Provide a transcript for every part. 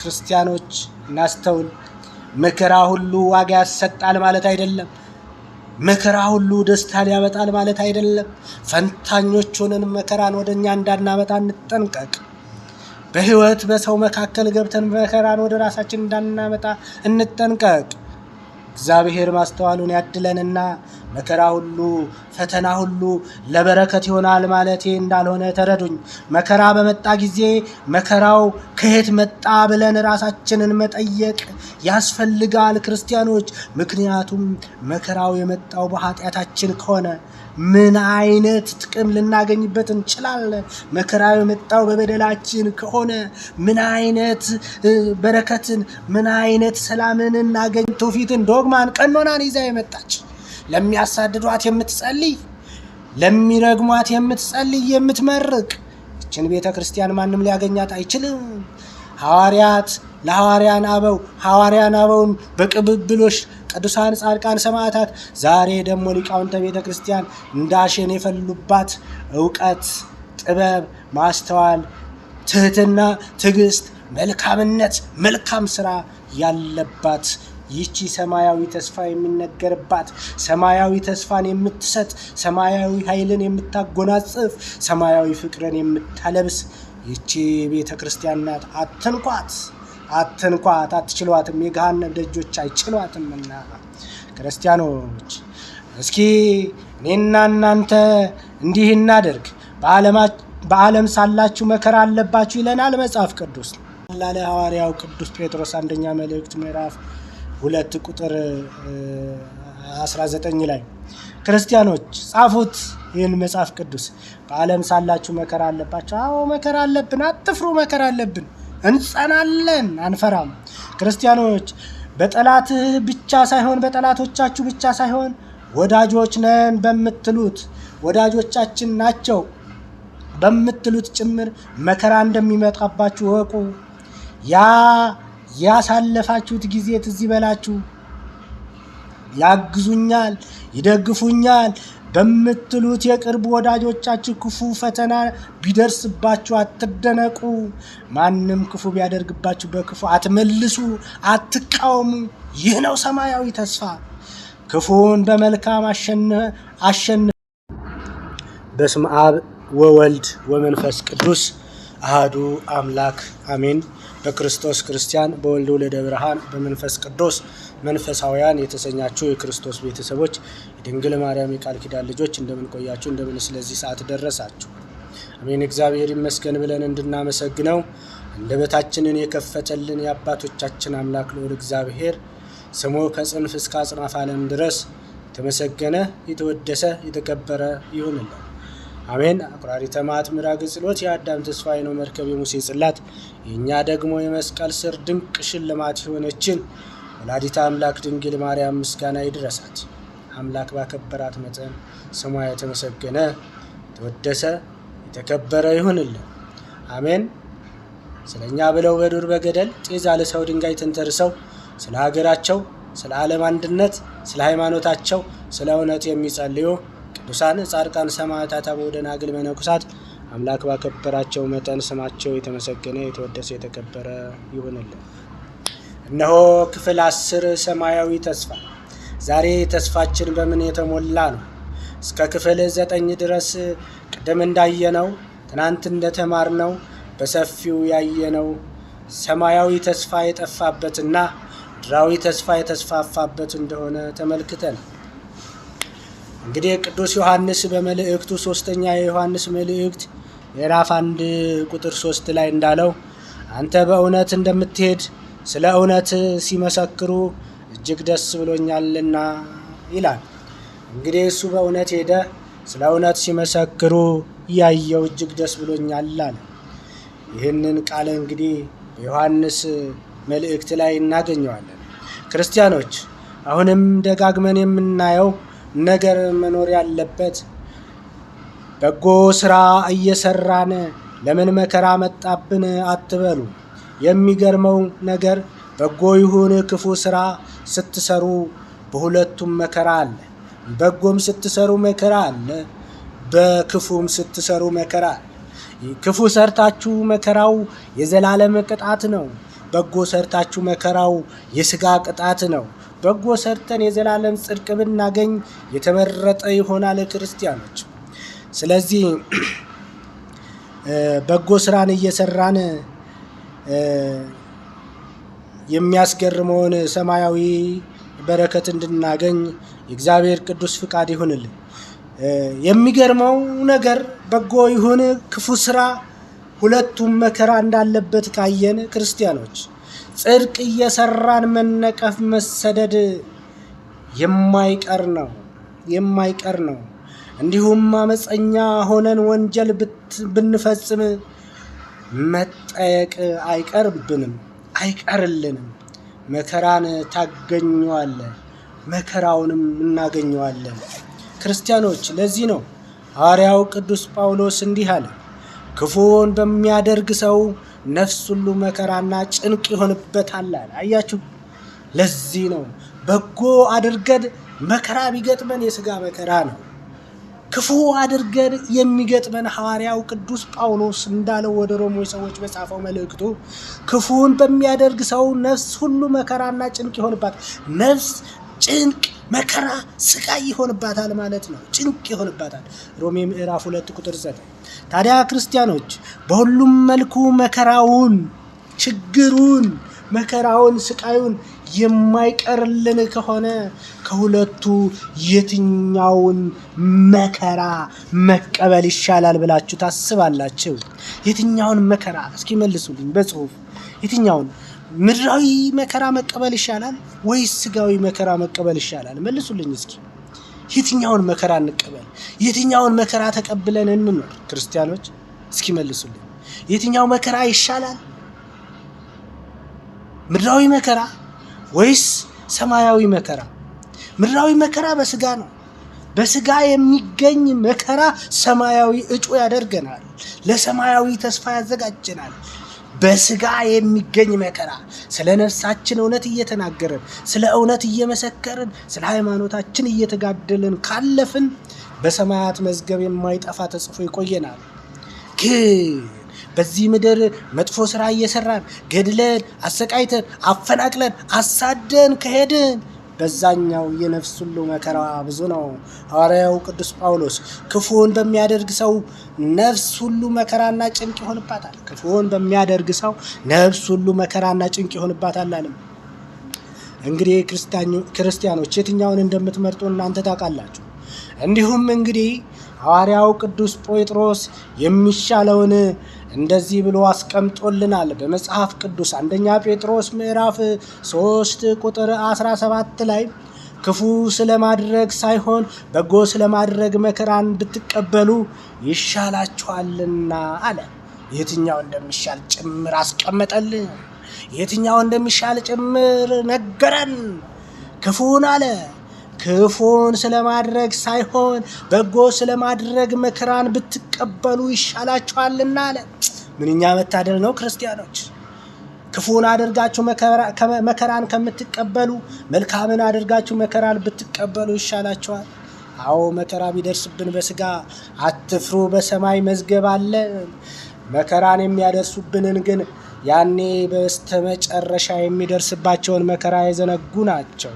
ክርስቲያኖች እናስተውል። መከራ ሁሉ ዋጋ ያሰጣል ማለት አይደለም። መከራ ሁሉ ደስታን ያመጣል ማለት አይደለም። ፈንታኞች ሆነን መከራን ወደኛ እንዳናመጣ እንጠንቀቅ። በህይወት በሰው መካከል ገብተን መከራን ወደ ራሳችን እንዳናመጣ እንጠንቀቅ። እግዚአብሔር ማስተዋሉን ያድለንና መከራ ሁሉ ፈተና ሁሉ ለበረከት ይሆናል ማለቴ እንዳልሆነ ተረዱኝ። መከራ በመጣ ጊዜ መከራው ከየት መጣ ብለን ራሳችንን መጠየቅ ያስፈልጋል ክርስቲያኖች። ምክንያቱም መከራው የመጣው በኃጢአታችን ከሆነ ምን አይነት ጥቅም ልናገኝበት እንችላለን? መከራው የመጣው በበደላችን ከሆነ ምን አይነት በረከትን ምን አይነት ሰላምን እናገኝ? ትውፊትን፣ ዶግማን፣ ቀኖናን ይዛ የመጣች ለሚያሳድዷት የምትጸልይ ለሚረግሟት የምትጸልይ የምትመርቅ እችን ቤተ ክርስቲያን ማንም ሊያገኛት አይችልም። ሐዋርያት ለሐዋርያን አበውን በቅብብሎሽ ቅዱሳን ጻድቃን ሰማዕታት ዛሬ ደግሞ ሊቃውንተ ቤተ ክርስቲያን እንዳሸን የፈሉባት ዕውቀት፣ ጥበብ፣ ማስተዋል፣ ትህትና፣ ትዕግስት፣ መልካምነት፣ መልካም ስራ ያለባት ይቺ ሰማያዊ ተስፋ የሚነገርባት ሰማያዊ ተስፋን የምትሰጥ ሰማያዊ ኃይልን የምታጎናጽፍ ሰማያዊ ፍቅርን የምታለብስ ይቺ ቤተ ክርስቲያን ናት። አትንኳት፣ አትችሏትም። የገሃነም ደጆች አይችሏትምና ክርስቲያኖች እስኪ እኔና እናንተ እንዲህ እናደርግ። በዓለም ሳላችሁ መከራ አለባችሁ ይለናል መጽሐፍ ቅዱስ። ላለ ሐዋርያው ቅዱስ ጴጥሮስ አንደኛ መልእክት ምዕራፍ 2 ቁጥር 19 ላይ ክርስቲያኖች ጻፉት ይህን መጽሐፍ ቅዱስ። በዓለም ሳላችሁ መከራ አለባችሁ። አዎ መከራ አለብን፣ አትፍሩ። መከራ አለብን፣ እንጸናለን፣ አንፈራም። ክርስቲያኖች በጠላትህ ብቻ ሳይሆን በጠላቶቻችሁ ብቻ ሳይሆን ወዳጆች ነን በምትሉት ወዳጆቻችን ናቸው በምትሉት ጭምር መከራ እንደሚመጣባችሁ ወቁ። ያሳለፋችሁት ጊዜ ትዝ ይበላችሁ። ያግዙኛል፣ ይደግፉኛል በምትሉት የቅርብ ወዳጆቻችሁ ክፉ ፈተና ቢደርስባችሁ አትደነቁ። ማንም ክፉ ቢያደርግባችሁ በክፉ አትመልሱ፣ አትቃወሙ። ይህ ነው ሰማያዊ ተስፋ። ክፉን በመልካም አሸንፍ። በስመ አብ ወወልድ ወመንፈስ ቅዱስ አሐዱ አምላክ አሜን። በክርስቶስ ክርስቲያን በወልድ ወልደ ብርሃን በመንፈስ ቅዱስ መንፈሳውያን የተሰኛችሁ የክርስቶስ ቤተሰቦች የድንግል ማርያም የቃል ኪዳን ልጆች እንደምን ቆያችሁ? እንደምን ስለዚህ ሰዓት ደረሳችሁ? አሜን። እግዚአብሔር ይመስገን ብለን እንድናመሰግነው አንደበታችንን የከፈተልን የአባቶቻችን አምላክ ልዑል እግዚአብሔር ስሙ ከጽንፍ እስከ አጽናፈ ዓለም ድረስ የተመሰገነ የተወደሰ የተከበረ ይሁንልን። አሜን። አቁራሪተ መዓት ምራግ ጸሎት የአዳም ተስፋዬ ነው መርከብ የሙሴ ጽላት የኛ ደግሞ የመስቀል ስር ድንቅ ሽልማት የሆነችን ወላዲተ አምላክ ድንግል ማርያም ምስጋና ይድረሳት። አምላክ ባከበራት መጠን ስሟ የተመሰገነ የተወደሰ የተከበረ ይሁንልን። አሜን። ስለኛ ብለው በዱር በገደል ጤዛ ለሰው ድንጋይ ተንተርሰው ስለ ሀገራቸው፣ ስለ ዓለም አንድነት፣ ስለ ሃይማኖታቸው፣ ስለ እውነት የሚጸልዩ ቅዱሳን ጻድቃን ሰማዕታት አበው ደናግል መነኮሳት አምላክ ባከበራቸው መጠን ስማቸው የተመሰገነ የተወደሰ የተከበረ ይሁንልን። እነሆ ክፍል 10 ሰማያዊ ተስፋ። ዛሬ ተስፋችን በምን የተሞላ ነው? እስከ ክፍል 9 ድረስ ቅድም እንዳየነው ትናንት እንደተማርነው በሰፊው ያየነው ሰማያዊ ተስፋ የጠፋበትና ምድራዊ ተስፋ የተስፋፋበት እንደሆነ ተመልክተን እንግዲህ ቅዱስ ዮሐንስ በመልእክቱ 3ኛ የዮሐንስ መልእክት ምዕራፍ 1 ቁጥር 3 ላይ እንዳለው አንተ በእውነት እንደምትሄድ ስለ እውነት ሲመሰክሩ እጅግ ደስ ብሎኛልና ይላል። እንግዲህ እሱ በእውነት ሄደ፣ ስለ እውነት ሲመሰክሩ ያየው እጅግ ደስ ብሎኛል አለ። ይህንን ቃል እንግዲህ በዮሐንስ መልእክት ላይ እናገኘዋለን። ክርስቲያኖች አሁንም ደጋግመን የምናየው ነገር መኖር ያለበት በጎ ስራ እየሰራን ለምን መከራ መጣብን አትበሉ። የሚገርመው ነገር በጎ ይሁን ክፉ ስራ ስትሰሩ በሁለቱም መከራ አለ። በጎም ስትሰሩ መከራ አለ፣ በክፉም ስትሰሩ መከራ አለ። ክፉ ሰርታችሁ መከራው የዘላለም ቅጣት ነው። በጎ ሰርታችሁ መከራው የሥጋ ቅጣት ነው። በጎ ሰርተን የዘላለም ጽድቅ ብናገኝ የተመረጠ ይሆናል ክርስቲያኖች። ስለዚህ በጎ ስራን እየሰራን የሚያስገርመውን ሰማያዊ በረከት እንድናገኝ የእግዚአብሔር ቅዱስ ፍቃድ ይሁንልን። የሚገርመው ነገር በጎ ይሁን ክፉ ስራ ሁለቱም መከራ እንዳለበት ካየን ክርስቲያኖች ጽድቅ እየሰራን መነቀፍ፣ መሰደድ የማይቀር ነው። እንዲሁም አመፀኛ ሆነን ወንጀል ብንፈጽም መጠየቅ አይቀርልንም። መከራን ታገኘዋለን፣ መከራውንም እናገኘዋለን። ክርስቲያኖች ለዚህ ነው ሐዋርያው ቅዱስ ጳውሎስ እንዲህ አለ፣ ክፉውን በሚያደርግ ሰው ነፍስ ሁሉ መከራና ጭንቅ ይሆንበታል አለ። አያችሁ፣ ለዚህ ነው በጎ አድርገን መከራ ቢገጥመን የሥጋ መከራ ነው። ክፉ አድርገን የሚገጥመን ሐዋርያው ቅዱስ ጳውሎስ እንዳለው ወደ ሮሜ ሰዎች በጻፈው መልእክቱ ክፉውን በሚያደርግ ሰው ነፍስ ሁሉ መከራና ጭንቅ ይሆንባታል። ነፍስ ጭንቅ፣ መከራ፣ ስቃይ ይሆንባታል ማለት ነው። ጭንቅ ይሆንባታል። ሮሜ ምዕራፍ 2 ቁጥር 9። ታዲያ ክርስቲያኖች በሁሉም መልኩ መከራውን፣ ችግሩን፣ መከራውን፣ ስቃዩን የማይቀርልን ከሆነ ከሁለቱ የትኛውን መከራ መቀበል ይሻላል ብላችሁ ታስባላችሁ? የትኛውን መከራ እስኪ መልሱልኝ በጽሁፍ። የትኛውን ምድራዊ መከራ መቀበል ይሻላል ወይስ ስጋዊ መከራ መቀበል ይሻላል? መልሱልኝ እስኪ። የትኛውን መከራ እንቀበል? የትኛውን መከራ ተቀብለን እንኖር? ክርስቲያኖች እስኪ መልሱልኝ። የትኛው መከራ ይሻላል? ምድራዊ መከራ ወይስ ሰማያዊ መከራ? ምድራዊ መከራ በስጋ ነው። በስጋ የሚገኝ መከራ ሰማያዊ እጩ ያደርገናል፣ ለሰማያዊ ተስፋ ያዘጋጀናል። በስጋ የሚገኝ መከራ ስለ ነፍሳችን እውነት እየተናገርን፣ ስለ እውነት እየመሰከርን፣ ስለ ሃይማኖታችን እየተጋደልን ካለፍን በሰማያት መዝገብ የማይጠፋ ተጽፎ ይቆየናል። ግን በዚህ ምድር መጥፎ ስራ እየሰራን ገድለን፣ አሰቃይተን፣ አፈናቅለን፣ አሳደን ከሄድን በዛኛው የነፍስ ሁሉ መከራ ብዙ ነው። ሐዋርያው ቅዱስ ጳውሎስ ክፉውን በሚያደርግ ሰው ነፍስ ሁሉ መከራና ጭንቅ ይሆንባታል። ክፉውን በሚያደርግ ሰው ነፍስ ሁሉ መከራና ጭንቅ ይሆንባታል አለ። እንግዲህ ክርስቲያኖች የትኛውን እንደምትመርጡ እናንተ ታውቃላችሁ። እንዲሁም እንግዲህ ሐዋርያው ቅዱስ ጴጥሮስ የሚሻለውን እንደዚህ ብሎ አስቀምጦልናል በመጽሐፍ ቅዱስ አንደኛ ጴጥሮስ ምዕራፍ 3 ቁጥር 17 ላይ ክፉ ስለማድረግ ሳይሆን በጎ ስለማድረግ መከራን ብትቀበሉ ይሻላችኋልና አለ። የትኛው እንደሚሻል ጭምር አስቀመጠልን። የትኛው እንደሚሻል ጭምር ነገረን። ክፉን አለ ክፉን ስለማድረግ ሳይሆን በጎ ስለማድረግ መከራን ብትቀበሉ ይሻላችኋልና አለ። ምንኛ መታደል ነው ክርስቲያኖች! ክፉን አድርጋችሁ መከራን ከምትቀበሉ መልካምን አድርጋችሁ መከራን ብትቀበሉ ይሻላችኋል። አዎ መከራ ቢደርስብን በስጋ አትፍሩ፣ በሰማይ መዝገብ አለ። መከራን የሚያደርሱብንን ግን ያኔ በስተመጨረሻ የሚደርስባቸውን መከራ የዘነጉ ናቸው።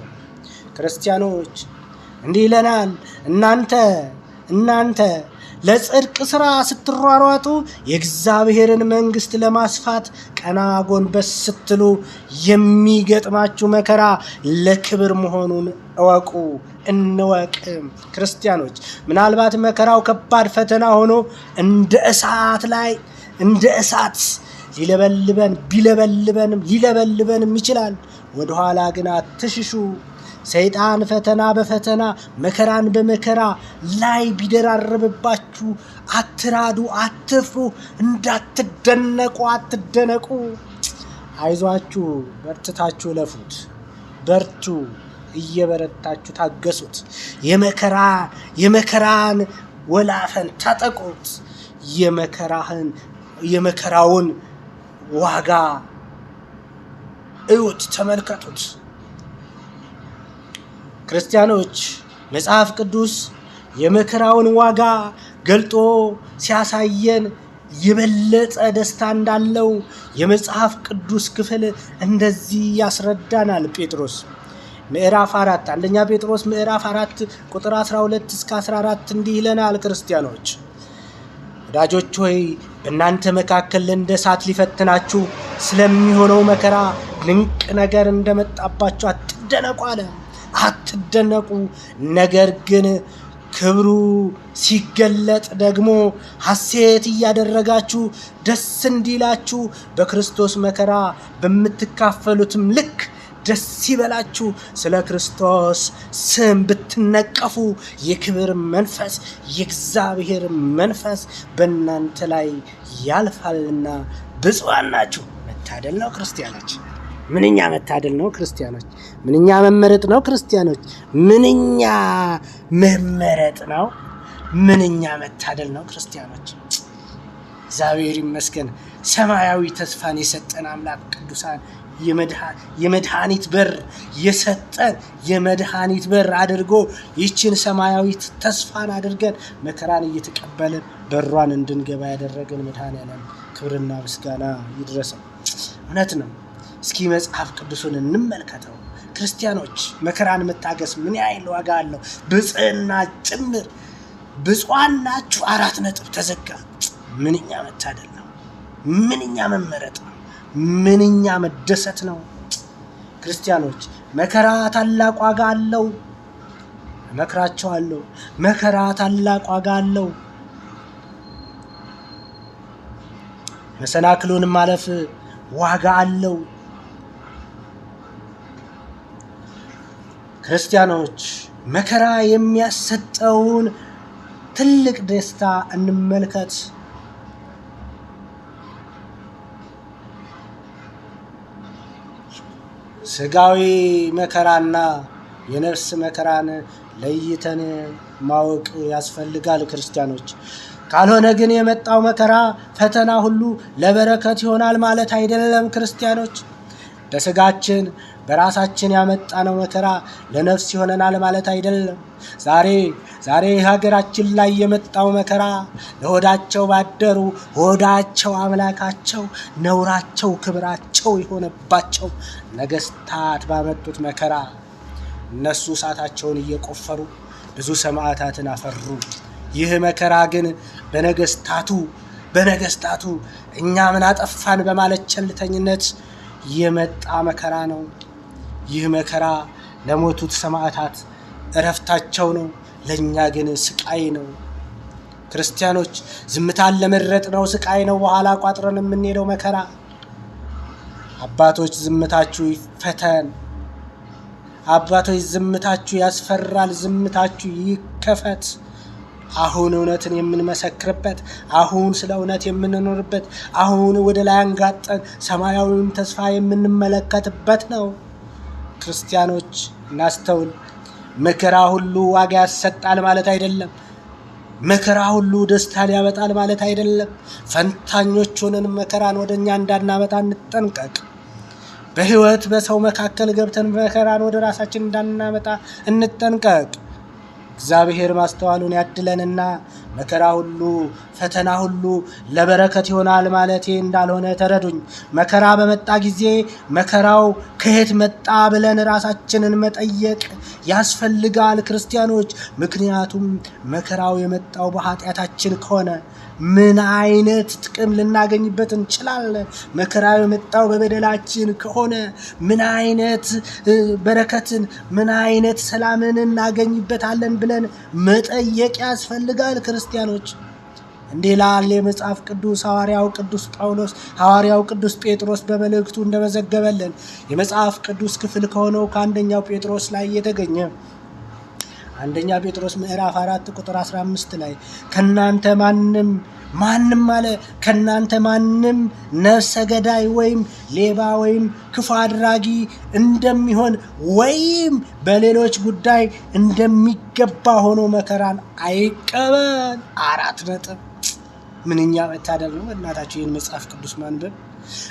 ክርስቲያኖች እንዲህ ይለናል፣ እናንተ ለጽድቅ ሥራ ስትሯሯጡ የእግዚአብሔርን መንግሥት ለማስፋት ቀና ጎንበስ ስትሉ የሚገጥማችሁ መከራ ለክብር መሆኑን እንወቅ። ክርስቲያኖች ምናልባት መከራው ከባድ ፈተና ሆኖ እንደ እሳት ሊለበልበንም ይችላል። ወደኋላ ግን አትሽሹ። ሰይጣን ፈተና በፈተና መከራን በመከራ ላይ ቢደራረብባችሁ አትራዱ፣ አትፍሩ፣ እንዳትደነቁ፣ አትደነቁ። አይዟችሁ፣ በርትታችሁ ለፉት። በርቱ፣ እየበረታችሁ ታገሱት። የመከራን ወላፈን ታጠቁት። የመከራውን ዋጋ እዩት፣ ተመልከቱት። ክርስቲያኖች መጽሐፍ ቅዱስ የመከራውን ዋጋ ገልጦ ሲያሳየን የበለጠ ደስታ እንዳለው የመጽሐፍ ቅዱስ ክፍል እንደዚህ ያስረዳናል። ጴጥሮስ ምዕራፍ 4 አንደኛ ጴጥሮስ ምዕራፍ 4 ቁጥር 12 እስከ 14 እንዲህ ይለናል። ክርስቲያኖች ወዳጆች ሆይ በእናንተ መካከል እንደ እሳት ሊፈትናችሁ ስለሚሆነው መከራ ድንቅ ነገር እንደመጣባችሁ አትደነቁ አለ። አትደነቁ፣ ነገር ግን ክብሩ ሲገለጥ ደግሞ ሐሴት እያደረጋችሁ ደስ እንዲላችሁ በክርስቶስ መከራ በምትካፈሉትም ልክ ደስ ይበላችሁ። ስለ ክርስቶስ ስም ብትነቀፉ የክብር መንፈስ የእግዚአብሔር መንፈስ በእናንተ ላይ ያልፋልና ብፁዓን ናችሁ። መታደል ነው ክርስቲያኖች፣ ምንኛ መታደል ነው ክርስቲያኖች፣ ምንኛ መመረጥ ነው ክርስቲያኖች፣ ምንኛ መመረጥ ነው፣ ምንኛ መታደል ነው ክርስቲያኖች። እግዚአብሔር ይመስገን። ሰማያዊ ተስፋን የሰጠን አምላክ ቅዱሳን የመድኃኒት በር የሰጠን የመድኃኒት በር አድርጎ ይችን ሰማያዊ ተስፋን አድርገን መከራን እየተቀበልን በሯን እንድንገባ ያደረገን መድኃኔዓለም ክብርና ምስጋና ይድረሰው። እውነት ነው። እስኪ መጽሐፍ ቅዱስን እንመልከተው። ክርስቲያኖች መከራን መታገስ ምን ያህል ዋጋ አለው? ብፅዕና ጭምር። ብፁዓን ናችሁ 4 ነጥብ ተዘጋ። ምንኛ መታደል ነው! ምንኛ መመረጥ ነው! ምንኛ መደሰት ነው! ክርስቲያኖች መከራ ታላቅ ዋጋ አለው። እመክራችኋለሁ፣ መከራ ታላቅ ዋጋ አለው። መሰናክሉን ማለፍ ዋጋ አለው። ክርስቲያኖች መከራ የሚያሰጠውን ትልቅ ደስታ እንመልከት። ስጋዊ መከራና የነፍስ መከራን ለይተን ማወቅ ያስፈልጋል ክርስቲያኖች። ካልሆነ ግን የመጣው መከራ ፈተና ሁሉ ለበረከት ይሆናል ማለት አይደለም ክርስቲያኖች። በስጋችን በራሳችን ያመጣነው መከራ ለነፍስ ይሆነናል ማለት አይደለም። ዛሬ ሀገራችን ላይ የመጣው መከራ ለሆዳቸው ባደሩ ሆዳቸው አምላካቸው ነውራቸው ክብራቸው የሆነባቸው ነገስታት ባመጡት መከራ እነሱ እሳታቸውን እየቆፈሩ ብዙ ሰማዕታትን አፈሩ። ይህ መከራ ግን በነገስታቱ እኛ ምን አጠፋን በማለት ቸልተኝነት የመጣ መከራ ነው። ይህ መከራ ለሞቱት ሰማዕታት እረፍታቸው ነው፣ ለኛ ግን ስቃይ ነው። ክርስቲያኖች ዝምታን ለመረጥነው ስቃይ ነው በኋላ ቋጥረን የምንሄደው መከራ። አባቶች ዝምታችሁ ይፈተን። አባቶች ዝምታችሁ ያስፈራል፣ ዝምታችሁ ይከፈት። አሁን እውነትን የምንመሰክርበት፣ አሁን ስለ እውነት የምንኖርበት፣ አሁን ወደ ላይ አንጋጠን ሰማያዊውን ተስፋ የምንመለከትበት ነው። ክርስቲያኖች እናስተውል። መከራ ሁሉ ዋጋ ያሰጣል ማለት አይደለም። መከራ ሁሉ ደስታን ያመጣል ማለት አይደለም። ፈንታኞች ሆነን መከራን ወደኛ እንዳናመጣ እንጠንቀቅ። በህይወት በሰው መካከል ገብተን መከራን ወደ ራሳችን እንዳናመጣ እንጠንቀቅ። እግዚአብሔር ማስተዋሉን ያድለንና መከራ ሁሉ ፈተና ሁሉ ለበረከት ይሆናል ማለቴ እንዳልሆነ ተረዱኝ። መከራ በመጣ ጊዜ መከራው ከየት መጣ ብለን ራሳችንን መጠየቅ ያስፈልጋል ክርስቲያኖች። ምክንያቱም መከራው የመጣው በኃጢአታችን ከሆነ ምን አይነት ጥቅም ልናገኝበት እንችላለን? መከራው የመጣው በበደላችን ከሆነ ምን አይነት በረከትን ምን አይነት ሰላምን እናገኝበታለን ብለን መጠየቅ ያስፈልጋል ክርስቲያኖች። እንዲህ ይላል የመጽሐፍ ቅዱስ ሐዋርያው ቅዱስ ጳውሎስ ሐዋርያው ቅዱስ ጴጥሮስ በመልእክቱ እንደመዘገበልን የመጽሐፍ ቅዱስ ክፍል ከሆነው ከአንደኛው ጴጥሮስ ላይ የተገኘ አንደኛ ጴጥሮስ ምዕራፍ 4 ቁጥር 15 ላይ ከናንተ ማንም ነፍሰ ገዳይ ወይም ሌባ ወይም ክፉ አድራጊ እንደሚሆን ወይም በሌሎች ጉዳይ እንደሚገባ ሆኖ መከራን አይቀበል። 4 ነጥብ። ምንኛ መታደል ነው እናታችሁ ይህን መጽሐፍ ቅዱስ ማንበብ።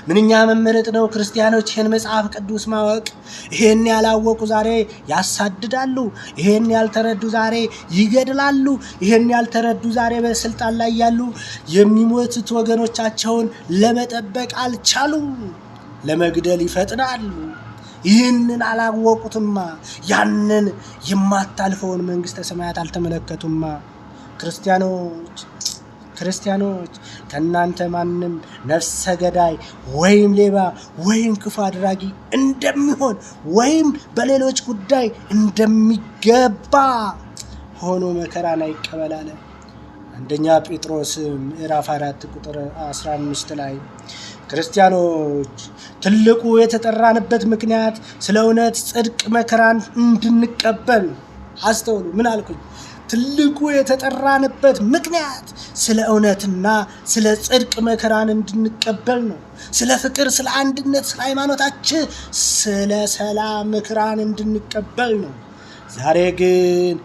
ምንኛ መመረጥ ነው ክርስቲያኖች ይህን መጽሐፍ ቅዱስ ማወቅ። ይህን ያላወቁ ዛሬ ያሳድዳሉ። ይህን ያልተረዱ ዛሬ ይገድላሉ። ይህን ያልተረዱ ዛሬ በስልጣን ላይ ያሉ የሚሞቱት ወገኖቻቸውን ለመጠበቅ አልቻሉም፣ ለመግደል ይፈጥናሉ። ይህንን አላወቁትማ፣ ያንን የማታልፈውን መንግሥተ ሰማያት አልተመለከቱማ። ክርስቲያኖች ከእናንተ ማንም ነፍሰ ገዳይ ወይም ሌባ ወይም ክፉ አድራጊ እንደሚሆን ወይም በሌሎች ጉዳይ እንደሚገባ ሆኖ መከራን አይቀበላል። አንደኛ ጴጥሮስ ምዕራፍ 4 ቁጥር 15 ላይ ክርስቲያኖች ትልቁ የተጠራንበት ምክንያት ስለ እውነት ጽድቅ መከራን እንድንቀበል። አስተውሉ፣ ምን አልኩኝ? ትልቁ የተጠራንበት ምክንያት ስለ እውነትና ስለ ጽድቅ መከራን እንድንቀበል ነው። ስለ ፍቅር፣ ስለ አንድነት፣ ስለ ሃይማኖታችን፣ ስለ ሰላም መከራን እንድንቀበል ነው። ዛሬ ግን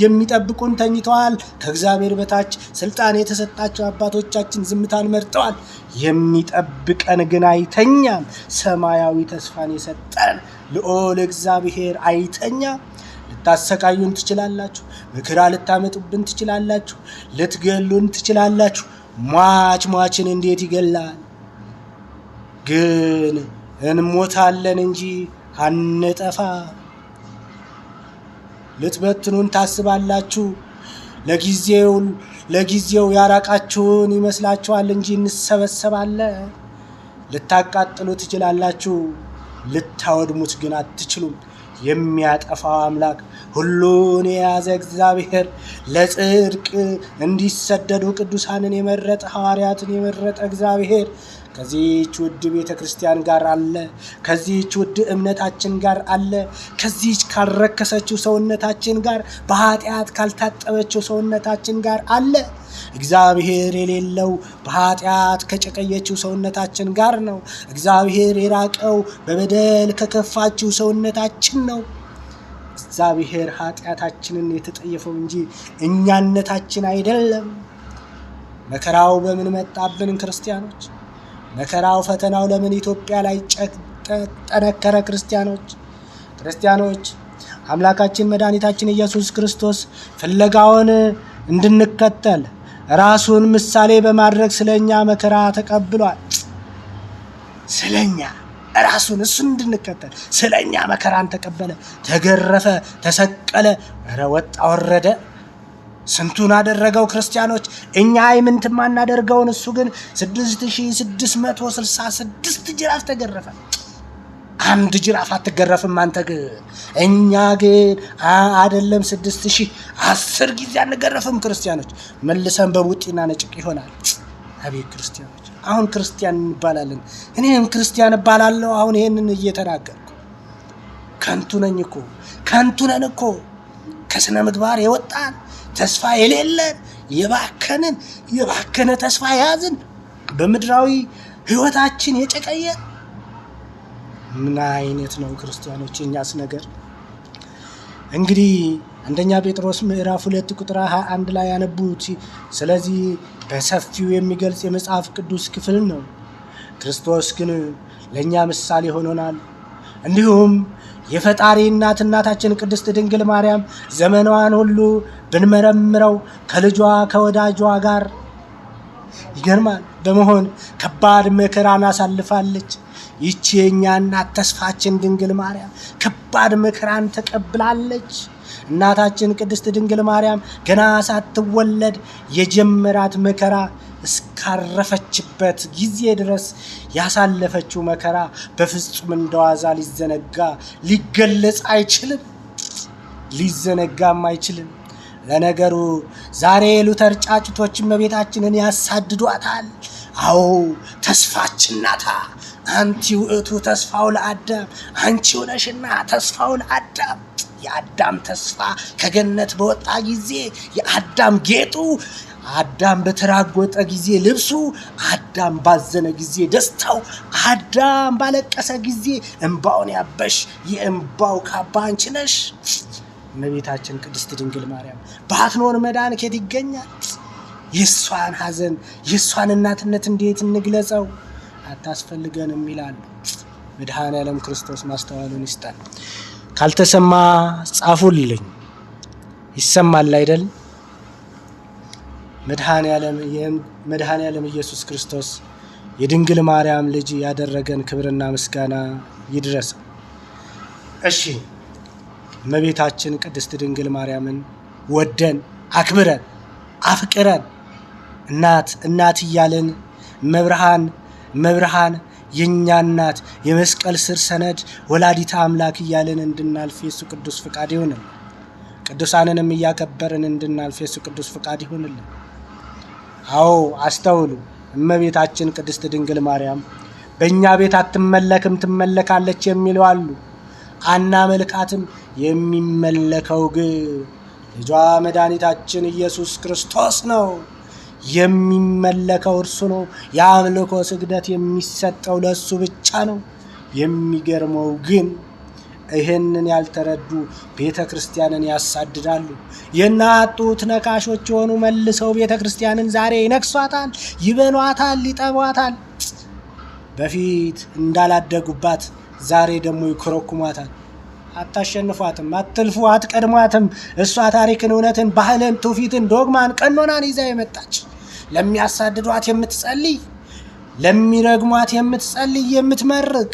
የሚጠብቁን ተኝተዋል። ከእግዚአብሔር በታች ስልጣን የተሰጣቸው አባቶቻችን ዝምታን መርጠዋል። የሚጠብቀን ግን አይተኛም። ሰማያዊ ተስፋን የሰጠን ልዑል እግዚአብሔር አይተኛም። ልታሰቃዩን ትችላላችሁ፣ መከራ ልታመጡብን ትችላላችሁ፣ ልትገሉን ትችላላችሁ። ሟችን እንዴት ይገላል? ግን እንሞታለን እንጂ አንጠፋ። ልትበትኑን ታስባላችሁ። ለጊዜው ያራቃችሁን ይመስላችኋል እንጂ እንሰበሰባለን። ልታቃጥሉ ትችላላችሁ፣ ልታወድሙት ግን አትችሉም። የሚያጠፋው አምላክ ሁሉን የያዘ እግዚአብሔር ለጽድቅ እንዲሰደዱ ቅዱሳንን የመረጠ ሐዋርያትን የመረጠ እግዚአብሔር ከዚህች ውድ ቤተ ክርስቲያን ጋር አለ። ከዚህች ውድ እምነታችን ጋር አለ። ከዚህች ካልረከሰችው ሰውነታችን ጋር፣ በኃጢአት ካልታጠበችው ሰውነታችን ጋር አለ። እግዚአብሔር የሌለው በኃጢአት ከጨቀየችው ሰውነታችን ጋር ነው። እግዚአብሔር የራቀው በበደል ከከፋችው ሰውነታችን ነው። እግዚአብሔር ኃጢአታችንን የተጠየፈው እንጂ እኛነታችን አይደለም። መከራው በምን መጣብን ክርስቲያኖች? መከራው ፈተናው ለምን ኢትዮጵያ ላይ ጠነከረ? ክርስቲያኖች አምላካችን መድኃኒታችን ኢየሱስ ክርስቶስ ፍለጋውን እንድንከተል ራሱን ምሳሌ በማድረግ ስለኛ መከራ ተቀብሏል። ስለኛ ራሱን እሱን እንድንከተል ስለኛ መከራን ተቀበለ፣ ተገረፈ፣ ተሰቀለ፣ ወጣ ወረደ። ስንቱን አደረገው ክርስቲያኖች። እኛ አይምንትም አናደርገውን እሱ ግን 6666 ጅራፍ ተገረፈ። አንድ ጅራፍ አትገረፍም አንተ ግን። እኛ ግን አይደለም 6000 10 ጊዜ አንገረፍም ክርስቲያኖች። መልሰን በቡጢና ነጭቅ ይሆናል። አቤት ክርስቲያኖች! አሁን ክርስቲያን እንባላለን። እኔም ክርስቲያን እባላለሁ አሁን ይሄንን እየተናገርኩ። ከንቱ ነን እኮ ከስነ ምግባር የወጣን ተስፋ የሌለን የባከነ ተስፋ የያዝን በምድራዊ ህይወታችን የጨቀየ ምን አይነት ነው ክርስቲያኖች የኛስ ነገር? እንግዲህ አንደኛ ጴጥሮስ ምዕራፍ 2 ቁጥር 21 ላይ ያነቡት ስለዚህ በሰፊው የሚገልጽ የመጽሐፍ ቅዱስ ክፍል ነው። ክርስቶስ ግን ለኛ ምሳሌ ሆኖናል። እንዲሁም የፈጣሪ እናታችን ቅድስት ድንግል ማርያም ዘመኗን ሁሉ ብንመረምረው ከልጇ ከወዳጇ ጋር ይገርማል በመሆን ከባድ መከራን አሳልፋለች። ይቺ የኛ እናት ተስፋችን ድንግል ማርያም ከባድ መከራን ተቀብላለች። እናታችን ቅድስት ድንግል ማርያም ገና ሳትወለድ የጀመራት መከራ እስካረፈችበት ጊዜ ድረስ ያሳለፈችው መከራ በፍጹም እንደዋዛ ሊገለጽ አይችልም፣ ሊዘነጋም አይችልም። ለነገሩ ዛሬ ሉተር ጫጭቶች እመቤታችንን ያሳድዷታል። አዎ ተስፋችን ናታ። አንቲ ውእቱ ተስፋው ለአዳም፣ አንቺው ነሽና ተስፋው ለአዳም። የአዳም ተስፋ ከገነት በወጣ ጊዜ የአዳም ጌጡ፣ አዳም በተራጎጠ ጊዜ ልብሱ፣ አዳም ባዘነ ጊዜ ደስታው፣ አዳም ባለቀሰ ጊዜ እንባውን ያበሽ የእንባው ካባ አንቺ ነሽ። እመቤታችን ቅድስት ድንግል ማርያም ባትኖር መዳን ከየት ይገኛል? የሷን ሐዘን የሷን እናትነት እንዴት እንግለጸው? አታስፈልገንም ይላሉ። መድኃኔዓለም ክርስቶስ ማስተዋሉን ይስጠን። ካልተሰማ ጻፉልኝ። ይሰማል አይደል? መድኃኔዓለም ኢየሱስ ክርስቶስ የድንግል ማርያም ልጅ ያደረገን ክብርና ምስጋና ይድረሰው። እሺ እመቤታችን ቅድስት ድንግል ማርያምን ወደን አክብረን አፍቅረን እናት እያልን መብርሃን የኛ እናት የመስቀል ስር ሰነድ ወላዲተ አምላክ እያልን እንድናልፍ የሱ ቅዱስ ፍቃድ ይሁንልን። ቅዱሳንንም እያከበርን እንድናልፍ የሱ ቅዱስ ፍቃድ ይሁንልን። አዎ አስተውሉ። እመቤታችን ቅድስት ድንግል ማርያም በእኛ ቤት አትመለክም ትመለካለች የሚሉ አሉ። አናመልካትም። የሚመለከው ግን ልጇ መድኃኒታችን ኢየሱስ ክርስቶስ ነው። የሚመለከው እርሱ ነው። የአምልኮ ስግደት የሚሰጠው ለእሱ ብቻ ነው። የሚገርመው ግን ይህንን ያልተረዱ ቤተ ክርስቲያንን ያሳድዳሉ። የናጡት ነካሾች የሆኑ መልሰው ቤተ ክርስቲያንን ዛሬ ይነክሷታል፣ ይበሏታል፣ ይጠቧታል። በፊት እንዳላደጉባት ዛሬ ደግሞ ይኮረኩሟታል። አታሸንፏትም፣ አትልፉ፣ አትቀድሟትም። እሷ ታሪክን፣ እውነትን፣ ባህልን፣ ትውፊትን፣ ዶግማን፣ ቀኖናን ይዛ የመጣች ለሚያሳድዷት የምትጸልይ፣ ለሚረግሟት የምትጸልይ፣ የምትመርቅ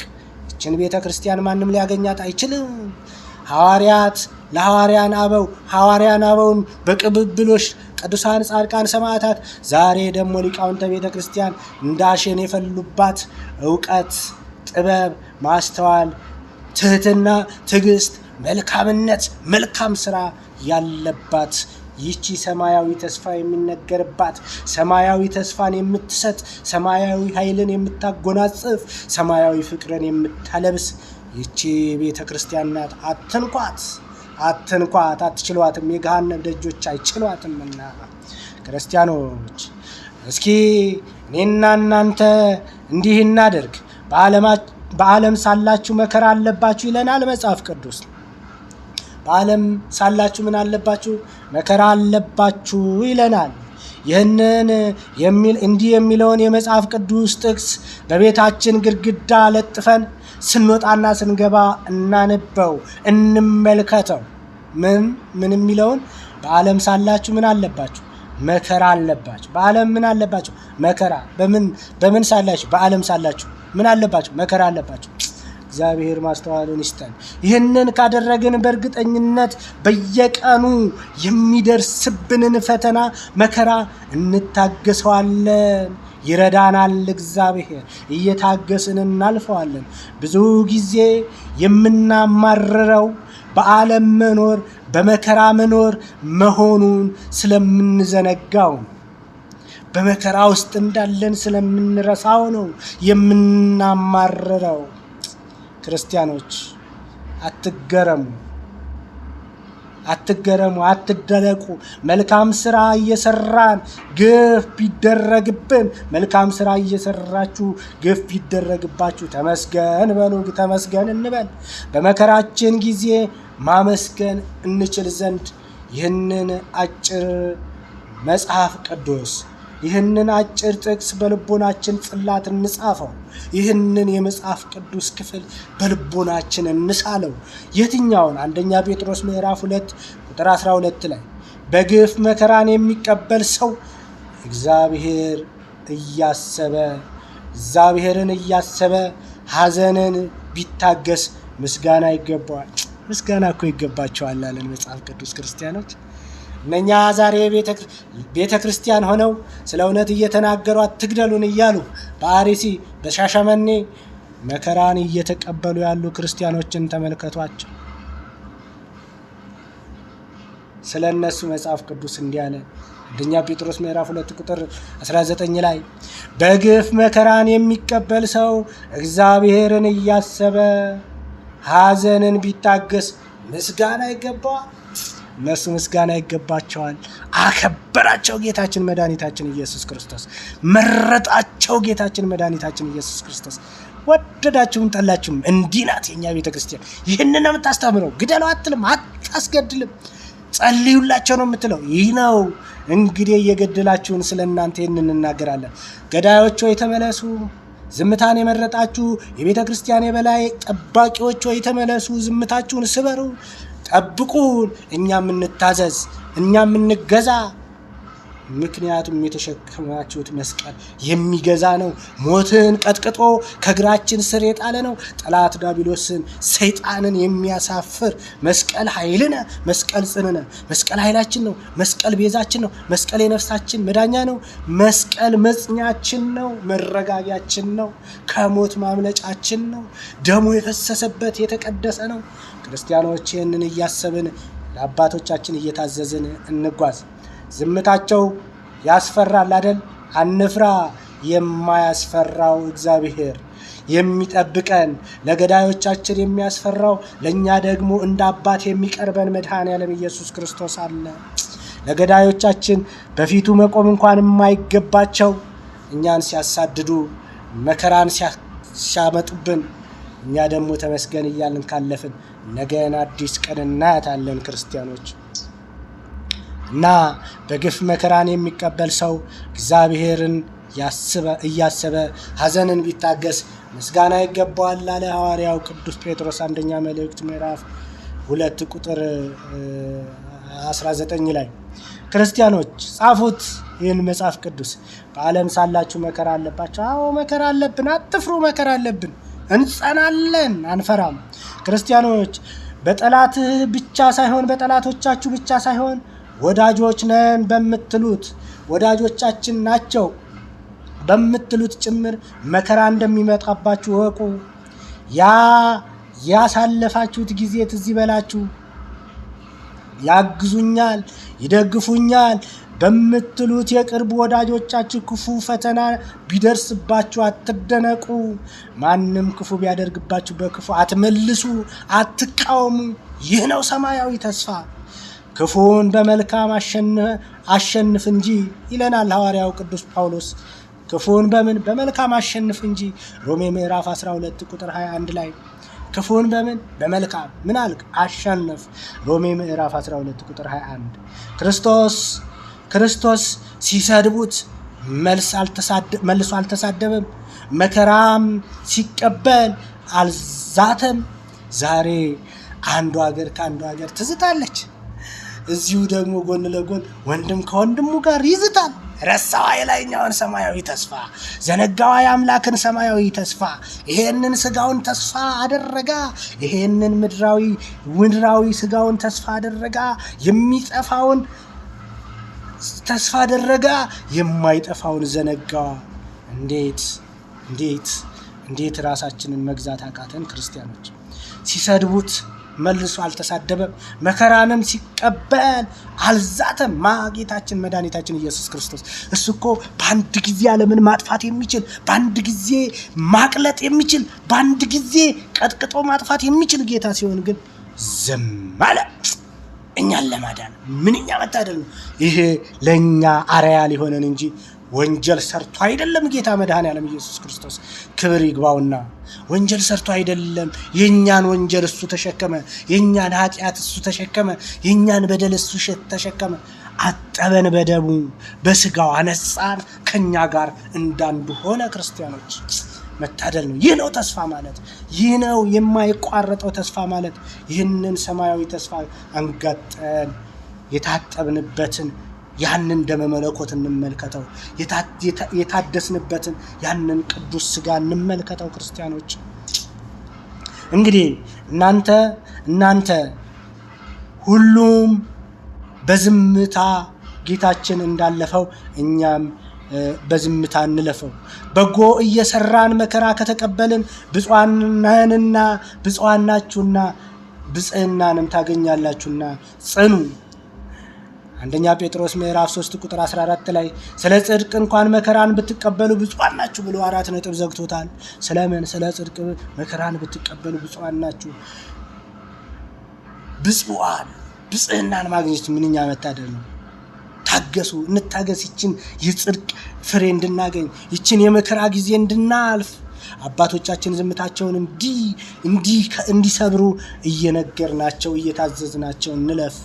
ይችን ቤተ ክርስቲያን ማንም ሊያገኛት አይችልም። ሐዋርያን አበውን በቅብብሎሽ ቅዱሳን ጻድቃን ሰማዕታት፣ ዛሬ ደግሞ ሊቃውንተ ቤተ ክርስቲያን እንዳሸን የፈሉባት እውቀት፣ ጥበብ፣ ማስተዋል፣ ትህትና፣ ትዕግስት፣ መልካምነት፣ መልካም ስራ ያለባት ይቺ ሰማያዊ ተስፋ የሚነገርባት፣ ሰማያዊ ተስፋን የምትሰጥ፣ ሰማያዊ ኃይልን የምታጎናጽፍ፣ ሰማያዊ ፍቅርን የምታለብስ ይቺ ቤተ ክርስቲያን ናት። አትንኳት፣ አትችሏትም። የገሃነም ደጆች አይችሏትምና ክርስቲያኖች እስኪ እኔና እናንተ እንዲህ እናደርግ። በዓለም ሳላችሁ መከራ አለባችሁ ይለናል መጽሐፍ ቅዱስ። በዓለም ሳላችሁ ምን አለባችሁ? መከራ አለባችሁ ይለናል። ይህንን እንዲህ የሚለውን የመጽሐፍ ቅዱስ ጥቅስ በቤታችን ግድግዳ ለጥፈን ስንወጣና ስንገባ እናንበው፣ እንመልከተው። ምን የሚለውን? በዓለም ሳላችሁ ምን አለባችሁ? መከራ አለባችሁ። በዓለም ምን አለባችሁ? መከራ። በምን ሳላችሁ? በዓለም ሳላችሁ ምን አለባችሁ? መከራ አለባችሁ። እግዚአብሔር ማስተዋሉን ይስጠን። ይህንን ካደረግን በእርግጠኝነት በየቀኑ የሚደርስብንን ፈተና መከራ እንታገሰዋለን። ይረዳናል እግዚአብሔር። እየታገስን እናልፈዋለን። ብዙ ጊዜ የምናማርረው በዓለም መኖር በመከራ መኖር መሆኑን ስለምንዘነጋው ነው። በመከራ ውስጥ እንዳለን ስለምንረሳው ነው የምናማርረው። ክርስቲያኖች አትገረሙ፣ አትደነቁ። መልካም ስራ እየሰራን ግፍ ቢደረግብን፣ መልካም ስራ እየሰራችሁ ግፍ ቢደረግባችሁ ተመስገን በሉ፣ ተመስገን እንበል። በመከራችን ጊዜ ማመስገን እንችል ዘንድ ይህንን አጭር መጽሐፍ ቅዱስ፣ ይህንን አጭር ጥቅስ በልቦናችን ጽላት እንጻፈው። ይህንን የመጽሐፍ ቅዱስ ክፍል በልቦናችን እንሳለው። የትኛውን? አንደኛ ጴጥሮስ ምዕራፍ 2 ቁጥር 12 ላይ በግፍ መከራን የሚቀበል ሰው እግዚአብሔርን እያሰበ ሐዘንን ቢታገስ ምስጋና ይገባዋል። ምስጋና እኮ ይገባቸዋል አለን መጽሐፍ ቅዱስ። ክርስቲያኖች እነኛ ዛሬ ቤተ ክርስቲያን ሆነው ስለ እውነት እየተናገሩ አትግደሉን እያሉ በአርሲ በሻሸመኔ መከራን እየተቀበሉ ያሉ ክርስቲያኖችን ተመልከቷቸው። ስለ እነሱ መጽሐፍ ቅዱስ እንዲህ አለ። አንደኛ ጴጥሮስ ምዕራፍ 2 ቁጥር 19 ላይ በግፍ መከራን የሚቀበል ሰው እግዚአብሔርን እያሰበ ሐዘንን ቢታገስ ምስጋና ይገባዋል። እነሱ ምስጋና ይገባቸዋል። አከበራቸው ጌታችን መድኃኒታችን ኢየሱስ ክርስቶስ። መረጣቸው ጌታችን መድኃኒታችን ኢየሱስ ክርስቶስ። ወደዳችሁም ጠላችሁም እንዲህ ናት የኛ ቤተ ክርስቲያን። ይህንን ነው የምታስተምረው። ግደለው አትልም፣ አታስገድልም። ጸልዩላቸው ነው የምትለው። ይህ ነው እንግዲህ እየገደላችሁን ስለናንተ ይህንን እናገራለን። ገዳዮች ሆይ ተመለሱ፣ ዝምታን የመረጣችሁ የቤተ ክርስቲያን የበላይ ጠባቂዎች ሆይ ተመለሱ፣ ዝምታችሁን ስበሩ፣ ጠብቁን፣ እኛም እንታዘዝ፣ እኛም እንገዛ። ምክንያቱም የተሸከማችሁት መስቀል የሚገዛ ነው። ሞትን ቀጥቅጦ ከእግራችን ስር የጣለ ነው። ጠላት ዲያብሎስን ሰይጣንን የሚያሳፍር መስቀል ኃይልነ፣ መስቀል ጽንነ። መስቀል ኃይላችን ነው። መስቀል ቤዛችን ነው። መስቀል የነፍሳችን መዳኛ ነው። መስቀል መጽኛችን ነው። መረጋጊያችን ነው። ከሞት ማምለጫችን ነው። ደሙ የፈሰሰበት የተቀደሰ ነው። ክርስቲያኖች ይህንን እያሰብን ለአባቶቻችን እየታዘዝን እንጓዝ። ዝምታቸው ያስፈራል አይደል? አንፍራ። የማያስፈራው እግዚአብሔር የሚጠብቀን፣ ለገዳዮቻችን የሚያስፈራው ለኛ ደግሞ እንደ አባት የሚቀርበን መድኃኔዓለም ኢየሱስ ክርስቶስ አለ። ለገዳዮቻችን በፊቱ መቆም እንኳን የማይገባቸው እኛን ሲያሳድዱ መከራን ሲያመጡብን እኛ ደግሞ ተመስገን እያልን ካለፍን ነገን አዲስ ቀን እናያታለን ክርስቲያኖች። እና በግፍ መከራን የሚቀበል ሰው እግዚአብሔርን እያሰበ ሐዘንን ቢታገስ ምስጋና ይገባዋል አለ ሐዋርያው ቅዱስ ጴጥሮስ አንደኛ መልእክት ምዕራፍ 2 ቁጥር 19 ላይ። ክርስቲያኖች ጻፉት ይህን መጽሐፍ ቅዱስ። በዓለም ሳላችሁ መከራ አለባችሁ። አዎ መከራ አለብን፣ አትፍሩ። መከራ አለብን፣ እንጸናለን፣ አንፈራም። ክርስቲያኖች በጠላትህ ብቻ ሳይሆን በጠላቶቻችሁ ብቻ ሳይሆን ወዳጆች ነን በምትሉት ወዳጆቻችን ናቸው በምትሉት ጭምር መከራ እንደሚመጣባችሁ ወቁ። ያሳለፋችሁት ጊዜ ትዝ ይበላችሁ። ያግዙኛል፣ ይደግፉኛል በምትሉት የቅርብ ወዳጆቻችሁ ክፉ ፈተና ቢደርስባችሁ አትደነቁ። ማንም ክፉ ቢያደርግባችሁ በክፉ አትመልሱ፣ አትቃወሙ። ይህ ነው ሰማያዊ ተስፋ። ክፉን በመልካም አሸንፍ እንጂ ይለናል ሐዋርያው ቅዱስ ጳውሎስ። ክፉን በመልካም አሸንፍ እንጂ ሮሜ ምዕራፍ 12 ቁጥር 21 ላይ ክፉን በመልካም ምን አልክ? አሸንፍ። ሮሜ ምዕራፍ 12 ቁጥር 21። ክርስቶስ ሲሰድቡት መልሶ አልተሳደበም፣ መከራም ሲቀበል አልዛተም። ዛሬ አንዱ ሀገር ከአንዱ ሀገር ትዝታለች። እዚሁ ደግሞ ጎን ለጎን ወንድም ከወንድሙ ጋር ይዝታል። ረሳዋ የላይኛውን ሰማያዊ ተስፋ፣ ዘነጋዋ የአምላክን ሰማያዊ ተስፋ። ይሄንን ስጋውን ተስፋ አደረጋ። ይሄንን ምድራዊ ስጋውን ተስፋ አደረጋ። የሚጠፋውን ተስፋ አደረጋ፣ የማይጠፋውን ዘነጋዋ። እንዴት ራሳችንን መግዛት አቃተን ክርስቲያኖች? ሲሰድቡት መልሶ አልተሳደበም፣ መከራንም ሲቀበል አልዛተም። ጌታችን መድኃኒታችን ኢየሱስ ክርስቶስ እሱ እኮ በአንድ ጊዜ ዓለምን ማጥፋት የሚችል፣ በአንድ ጊዜ ማቅለጥ የሚችል፣ በአንድ ጊዜ ቀጥቅጦ ማጥፋት የሚችል ጌታ ሲሆን ግን ዝም አለ። እኛን ለማዳን ምንኛ መታደል ነው! ይሄ ለእኛ አርአያ ሊሆነን እንጂ ወንጀል ሰርቶ አይደለም። ጌታ መድኃኔዓለም ኢየሱስ ክርስቶስ ክብር ይግባውና ወንጀል ሰርቶ አይደለም። የኛን ወንጀል እሱ ተሸከመ፣ የኛን ኃጢአት እሱ ተሸከመ፣ የኛን በደል እሱ ተሸከመ። አጠበን በደሙ በስጋው አነጻን፣ ከኛ ጋር እንዳንዱ ሆነ። ክርስቲያኖች መታደል ነው። ይህ ነው ተስፋ ማለት። ይህ ነው የማይቋረጠው ተስፋ ማለት። ይህንን ሰማያዊ ተስፋ አንጋጠን የታጠብንበትን ያንን ደመ መለኮት እንመልከተው። የታደስንበትን ያንን ቅዱስ ስጋ እንመልከተው። ክርስቲያኖች እንግዲህ እናንተ ሁሉም በዝምታ ጌታችን እንዳለፈው እኛም በዝምታ እንለፈው። በጎ እየሰራን መከራ ከተቀበልን ብፁዓን ነንና ብፁዓን ናችሁና ብጽዕናንም ታገኛላችሁና ጽኑ። አንደኛ ጴጥሮስ ምዕራፍ 3 ቁጥር 14 ላይ ስለ ጽድቅ እንኳን መከራን ብትቀበሉ ብፁዓን ናችሁ ብሎ 4 ነጥብ ዘግቶታል። ስለምን? ስለ ጽድቅ መከራን ብትቀበሉ ብፁዓን ናችሁ። ብጽዕናን ማግኘት ምንኛ መታደል ነው! ታገሱ፣ እንታገስ። ይችን የጽድቅ ፍሬ እንድናገኝ፣ ይችን የመከራ ጊዜ እንድናልፍ አባቶቻችን ዝምታቸውን እንዲሰብሩ እየነገርናቸው እየታዘዝናቸው እንለፍ።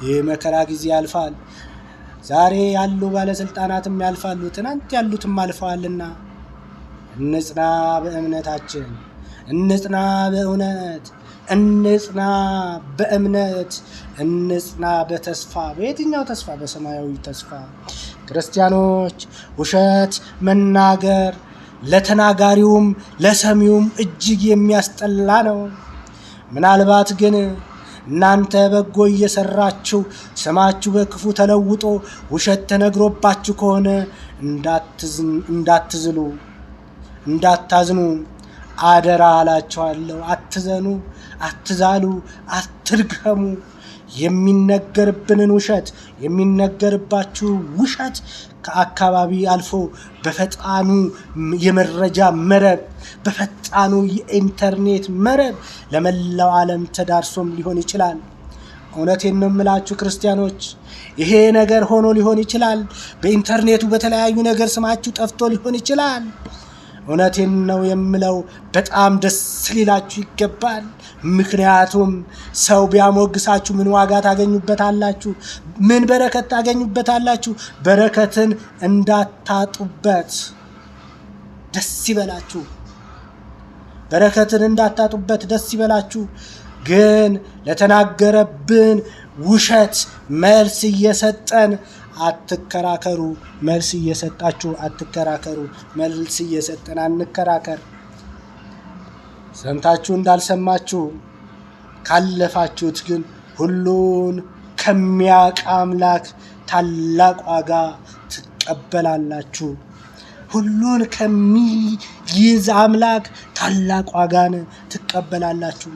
ይህ መከራ ጊዜ ያልፋል። ዛሬ ያሉ ባለስልጣናትም ያልፋሉ፣ ትናንት ያሉትም አልፈዋልና እንጽና በእምነታችን፣ እንጽና በእውነት፣ እንጽና በእምነት፣ እንጽና በተስፋ። በየትኛው ተስፋ? በሰማያዊ ተስፋ። ክርስቲያኖች ውሸት መናገር ለተናጋሪውም ለሰሚውም እጅግ የሚያስጠላ ነው። ምናልባት ግን እናንተ በጎ እየሰራችሁ ስማችሁ በክፉ ተለውጦ ውሸት ተነግሮባችሁ ከሆነ እንዳታዝኑ አደራ አላችኋለሁ። አትዘኑ፣ አትዛሉ፣ አትድገሙ። የሚነገርብንን ውሸት የሚነገርባችሁ ውሸት ከአካባቢ አልፎ በፈጣኑ የመረጃ መረብ በፈጣኑ የኢንተርኔት መረብ ለመላው ዓለም ተዳርሶም ሊሆን ይችላል። እውነቴን ነው የምላችሁ ክርስቲያኖች፣ ይሄ ነገር ሆኖ ሊሆን ይችላል። በኢንተርኔቱ በተለያዩ ነገር ስማችሁ ጠፍቶ ሊሆን ይችላል። እውነቴን ነው የምለው፣ በጣም ደስ ሊላችሁ ይገባል። ምክንያቱም ሰው ቢያሞግሳችሁ ምን ዋጋ ታገኙበታላችሁ? ምን በረከት ታገኙበታላችሁ? በረከትን እንዳታጡበት ደስ ይበላችሁ። በረከትን እንዳታጡበት ደስ ይበላችሁ። ግን ለተናገረብን ውሸት መልስ እየሰጠን አትከራከሩ። መልስ እየሰጣችሁ አትከራከሩ። መልስ እየሰጠን አንከራከር። ሰምታችሁ እንዳልሰማችሁ ካለፋችሁት ግን ሁሉን ከሚያውቅ አምላክ ታላቅ ዋጋ ትቀበላላችሁ። ሁሉን ከሚይዝ አምላክ ታላቅ ዋጋን ትቀበላላችሁ።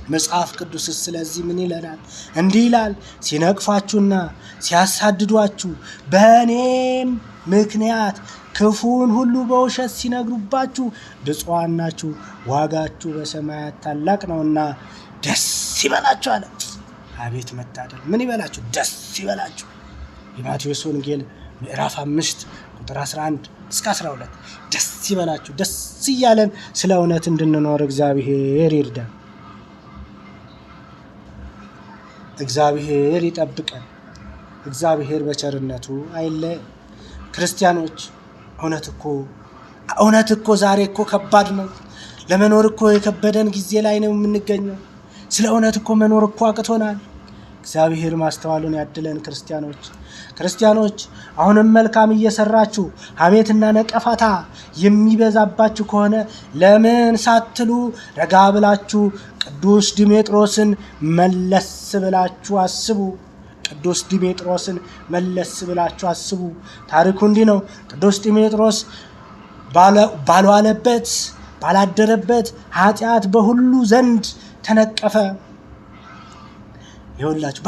መጽሐፍ ቅዱስ ስለዚህ ምን ይለናል? እንዲህ ይላል፣ ሲነቅፋችሁና ሲያሳድዷችሁ በእኔም ምክንያት ክፉን ሁሉ በውሸት ሲነግሩባችሁ ብፁዓን ናችሁ፣ ዋጋችሁ በሰማያት ታላቅ ነውና ደስ ይበላችሁ አለ። አቤት መታደል! ምን ይበላችሁ? ደስ ይበላችሁ። የማቴዎስ ወንጌል ምዕራፍ 5 ቁጥር 11 እስከ 12 ደስ ይበላችሁ። ደስ እያለን ስለ እውነት እንድንኖር እግዚአብሔር ይርዳን። እግዚአብሔር ይጠብቀን። እግዚአብሔር በቸርነቱ አይለየን። ክርስቲያኖች እውነት እኮ ዛሬ እኮ ከባድ ነው። ለመኖር እኮ የከበደን ጊዜ ላይ ነው የምንገኘው። ስለ እውነት እኮ መኖር እኮ አቅቶናል። እግዚአብሔር ማስተዋሉን ያድለን። ክርስቲያኖች አሁንም መልካም እየሰራችሁ ሐሜትና ነቀፋታ የሚበዛባችሁ ከሆነ ለምን ሳትሉ ረጋ ብላችሁ ቅዱስ ዲሜጥሮስን መለስ ብላችሁ አስቡ። ቅዱስ ዲሜጥሮስን መለስ ብላችሁ አስቡ። ታሪኩ እንዲህ ነው። ቅዱስ ዲሜጥሮስ ባልዋለበት ባላደረበት ኃጢአት በሁሉ ዘንድ ተነቀፈ። ይኸውላችሁ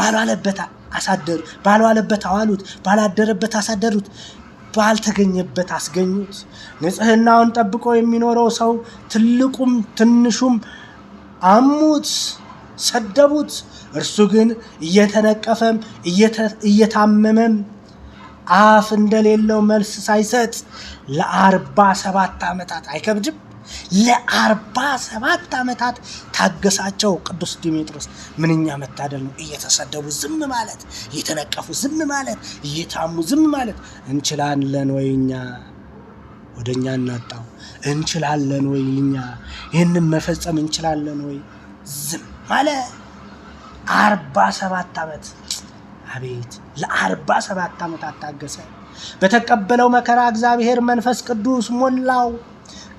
ባልዋለበት አዋሉት፣ ባላደረበት አሳደሩት፣ ባልተገኘበት አስገኙት። ንጽሕናውን ጠብቆ የሚኖረው ሰው ትልቁም ትንሹም አሙት፣ ሰደቡት። እርሱ ግን እየተነቀፈም እየታመመም አፍ እንደሌለው መልስ ሳይሰጥ ለ47 ዓመታት አይከብድም? ለ47 ዓመታት ታገሳቸው ቅዱስ ዲሜጥሮስ። ምንኛ መታደል ነው! እየተሰደቡ ዝም ማለት፣ እየተነቀፉ ዝም ማለት፣ እየታሙ ዝም ማለት። እንችላለን ወይ እኛ? ወደኛ እናጣው። እንችላለን ወይ እኛ? ይህንን መፈጸም እንችላለን ወይ? ዝም ማለት 47 ዓመት። አቤት! ለ47 ዓመታት ታገሰ። በተቀበለው መከራ እግዚአብሔር መንፈስ ቅዱስ ሞላው።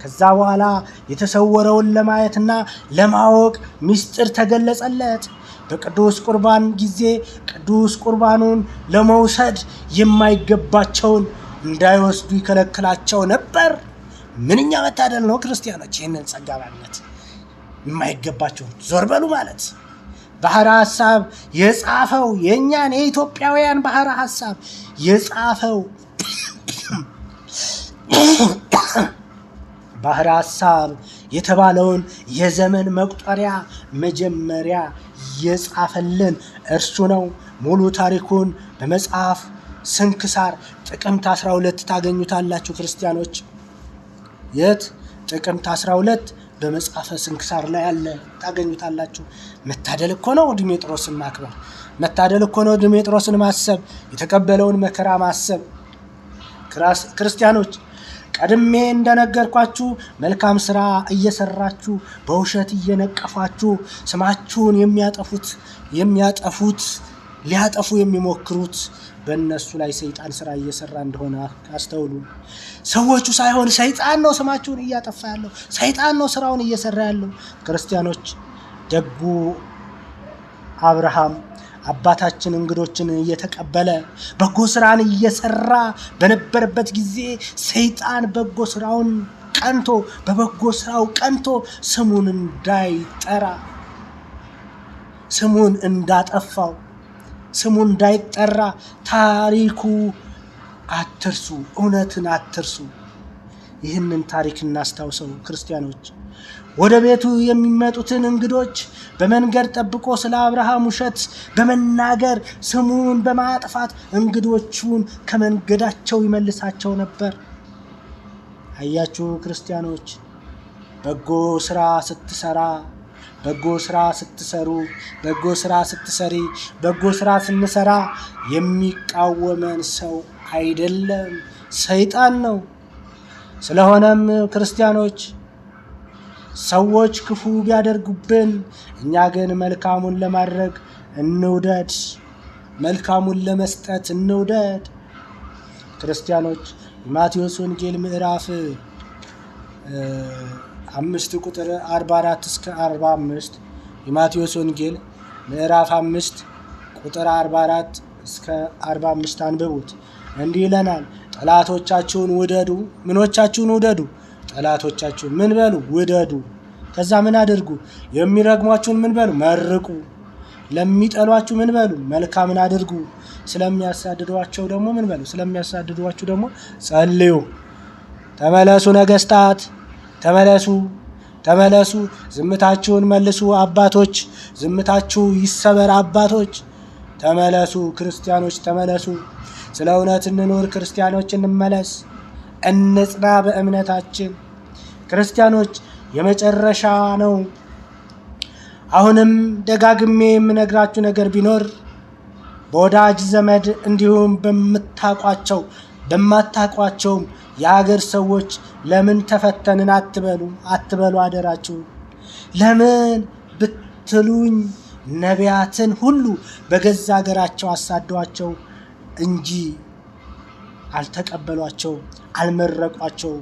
ከዛ በኋላ የተሰወረውን ለማየትና ለማወቅ ምስጢር ተገለጸለት። በቅዱስ ቁርባን ጊዜ ቅዱስ ቁርባኑን ለመውሰድ የማይገባቸውን እንዳይወስዱ ይከለክላቸው ነበር። ምንኛ መታደል ነው ክርስቲያኖች! ይህንን ጸጋ ማግኘት። የማይገባቸውን ዞር በሉ ማለት ባህረ ሐሳብ የጻፈው የእኛን የኢትዮጵያውያን ባህረ ሐሳብ የጻፈው ባህረ ሐሳብ የተባለውን የዘመን መቁጠሪያ መጀመሪያ የጻፈልን እርሱ ነው። ሙሉ ታሪኩን በመጽሐፍ ስንክሳር ጥቅምት 12 ታገኙታላችሁ ክርስቲያኖች። የት? ጥቅምት 12 በመጽሐፈ ስንክሳር ላይ ያለ ታገኙታላችሁ። መታደል እኮ ነው ዲሜጥሮስን ማክበር፣ መታደል እኮ ነው ዲሜጥሮስን ማሰብ፣ የተቀበለውን መከራ ማሰብ። ክርስቲያኖች ቀድሜ እንደነገርኳችሁ መልካም ስራ እየሰራችሁ በውሸት እየነቀፋችሁ ስማችሁን ሊያጠፉ የሚሞክሩት በእነሱ ላይ ሰይጣን ስራ እየሰራ እንደሆነ አስተውሉ። ሰዎቹ ሳይሆን ሰይጣን ነው ስማችሁን እያጠፋ ያለው፣ ሰይጣን ነው ስራውን እየሰራ ያለው። ክርስቲያኖች ደጉ አብርሃም አባታችን እንግዶችን እየተቀበለ በጎ ስራን እየሰራ በነበረበት ጊዜ ሰይጣን በበጎ ስራው ቀንቶ ስሙን እንዳይጠራ፣ ስሙን እንዳጠፋው፣ ስሙ እንዳይጠራ ታሪኩ አትርሱ፣ እውነትን አትርሱ። ይህንን ታሪክ እናስታውሰው ክርስቲያኖች። ወደ ቤቱ የሚመጡትን እንግዶች በመንገድ ጠብቆ ስለ አብርሃም ውሸት በመናገር ስሙን በማጥፋት እንግዶቹን ከመንገዳቸው ይመልሳቸው ነበር። አያችሁ ክርስቲያኖች፣ በጎ ስራ ስንሰራ የሚቃወመን ሰው አይደለም፣ ሰይጣን ነው። ስለሆነም ክርስቲያኖች ሰዎች ክፉ ቢያደርጉብን እኛ ግን መልካሙን ለማድረግ እንውደድ፣ መልካሙን ለመስጠት እንውደድ። ክርስቲያኖች የማቴዎስ ወንጌል ምዕራፍ 5 ቁጥር 44 እስከ 45 የማቴዎስ ወንጌል ምዕራፍ 5 ቁጥር 44 እስከ 45 አንብቡት። እንዲህ ይለናል፣ ጠላቶቻችሁን ውደዱ። ምኖቻችሁን ውደዱ? ጠላቶቻችሁን ምን በሉ? ውደዱ። ከዛ ምን አድርጉ? የሚረግሟችሁን ምን በሉ? መርቁ። ለሚጠሏችሁ ምን በሉ? መልካምን አድርጉ። ስለሚያሳድዷቸው ደግሞ ምን በሉ? ስለሚያሳድዷችሁ ደግሞ ጸልዩ። ተመለሱ ነገስታት፣ ተመለሱ። ዝምታችሁን መልሱ አባቶች፣ ዝምታችሁ ይሰበር አባቶች። ተመለሱ ክርስቲያኖች፣ ተመለሱ። ስለ እውነት እንኑር ክርስቲያኖች፣ እንመለስ፣ እንጽና በእምነታችን። ክርስቲያኖች የመጨረሻ ነው። አሁንም ደጋግሜ የምነግራችሁ ነገር ቢኖር በወዳጅ ዘመድ እንዲሁም በማታቋቸውም የሀገር ሰዎች ለምን ተፈተንን አትበሉ አደራችሁ። ለምን ብትሉኝ ነቢያትን ሁሉ በገዛ ሀገራቸው አሳደዋቸው እንጂ አልተቀበሏቸው፣ አልመረቋቸው፣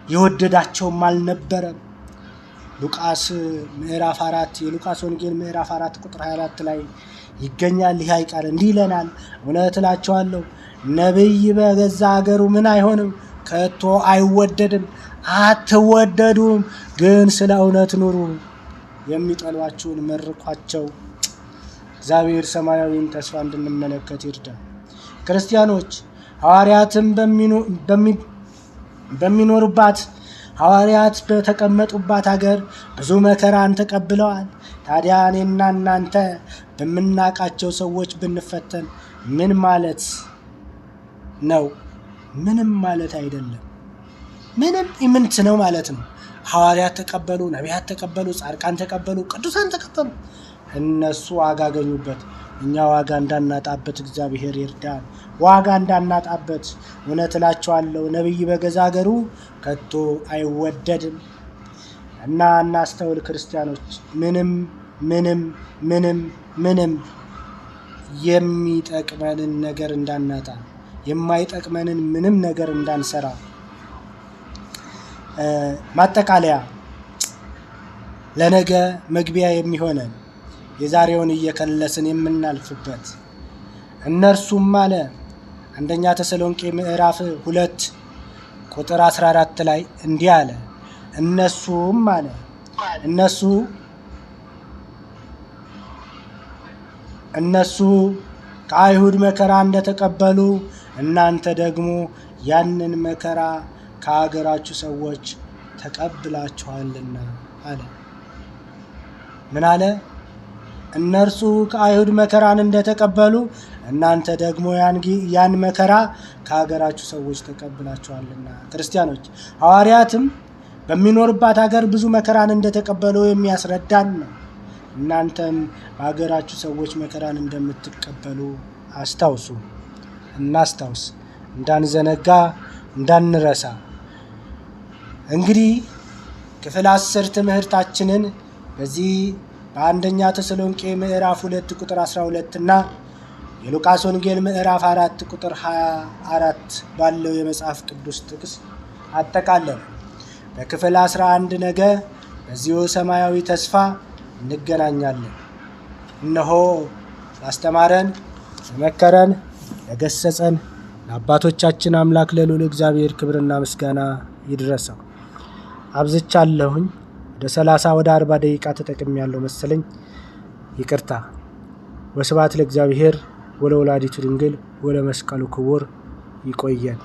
የወደዳቸውም አልነበረም። የሉቃስ ወንጌል ምዕራፍ 4 ቁጥር 24 ላይ ይገኛል። ይህ ቃል እንዲህ ይለናል፣ እውነት እላችኋለሁ ነቢይ በገዛ ሀገሩ ምን አይሆንም፣ ከቶ አይወደድም። አትወደዱም፣ ግን ስለ እውነት ኑሩ። የሚጠሏችሁን መርቋቸው። እግዚአብሔር ሰማያዊን ተስፋ እንድንመለከት ይርዳል። ክርስቲያኖች ሐዋርያት በተቀመጡባት ሀገር ብዙ መከራን ተቀብለዋል። ታዲያ እኔና እናንተ በምናውቃቸው ሰዎች ብንፈተን ምን ማለት ነው? ምንም ማለት አይደለም። ምንም ኢምንት ነው ማለት ነው። ሐዋርያት ተቀበሉ፣ ነቢያት ተቀበሉ፣ ጻድቃን ተቀበሉ፣ ቅዱሳን ተቀበሉ። እነሱ ዋጋ አገኙበት። እኛ ዋጋ እንዳናጣበት እግዚአብሔር ይርዳን። ዋጋ እንዳናጣበት። እውነት እላችኋለሁ ነቢይ በገዛ ሀገሩ ከቶ አይወደድም። እና እናስተውል ክርስቲያኖች። ምንም የሚጠቅመንን ነገር እንዳናጣ፣ የማይጠቅመንን ምንም ነገር እንዳንሰራ። ማጠቃለያ ለነገ መግቢያ የሚሆነን የዛሬውን እየከለስን የምናልፍበት እነርሱም አለ አንደኛ ተሰሎንቄ ምዕራፍ 2 ቁጥር 14 ላይ እንዲህ አለ፣ እነሱም አለ እነሱ ከአይሁድ መከራ እንደተቀበሉ እናንተ ደግሞ ያንን መከራ ከአገራችሁ ሰዎች ተቀብላችኋልና አለ። ምን አለ? እነርሱ ከአይሁድ መከራን እንደተቀበሉ እናንተ ደግሞ ያን መከራ ከሀገራችሁ ሰዎች ተቀብላችኋልና። ክርስቲያኖች ሐዋርያትም በሚኖርባት ሀገር ብዙ መከራን እንደተቀበሉ የሚያስረዳን ነው። እናንተም በሀገራችሁ ሰዎች መከራን እንደምትቀበሉ አስታውሱ። እናስታውስ፣ እንዳንዘነጋ፣ እንዳንረሳ። እንግዲህ ክፍል 10 ትምህርታችንን በዚህ በአንደኛ ተሰሎንቄ ምዕራፍ 2 ቁጥር 12 እና የሉቃስ ወንጌል ምዕራፍ 4 ቁጥር 24 ባለው የመጽሐፍ ቅዱስ ጥቅስ አጠቃለለ። በክፍል 11 ነገ በዚሁ ሰማያዊ ተስፋ እንገናኛለን። እነሆ ላስተማረን፣ ለመከረን፣ ለገሰጸን ለአባቶቻችን አምላክ ለልዑል እግዚአብሔር ክብርና ምስጋና ይድረሰው። አብዝቻለሁኝ። ወደ 30 ወደ 40 ደቂቃ ተጠቅሜያለሁ መሰለኝ። ይቅርታ። ወስብሐት ለእግዚአብሔር ወለወላዲቱ ድንግል ወለመስቀሉ ክቡር። ይቆየን።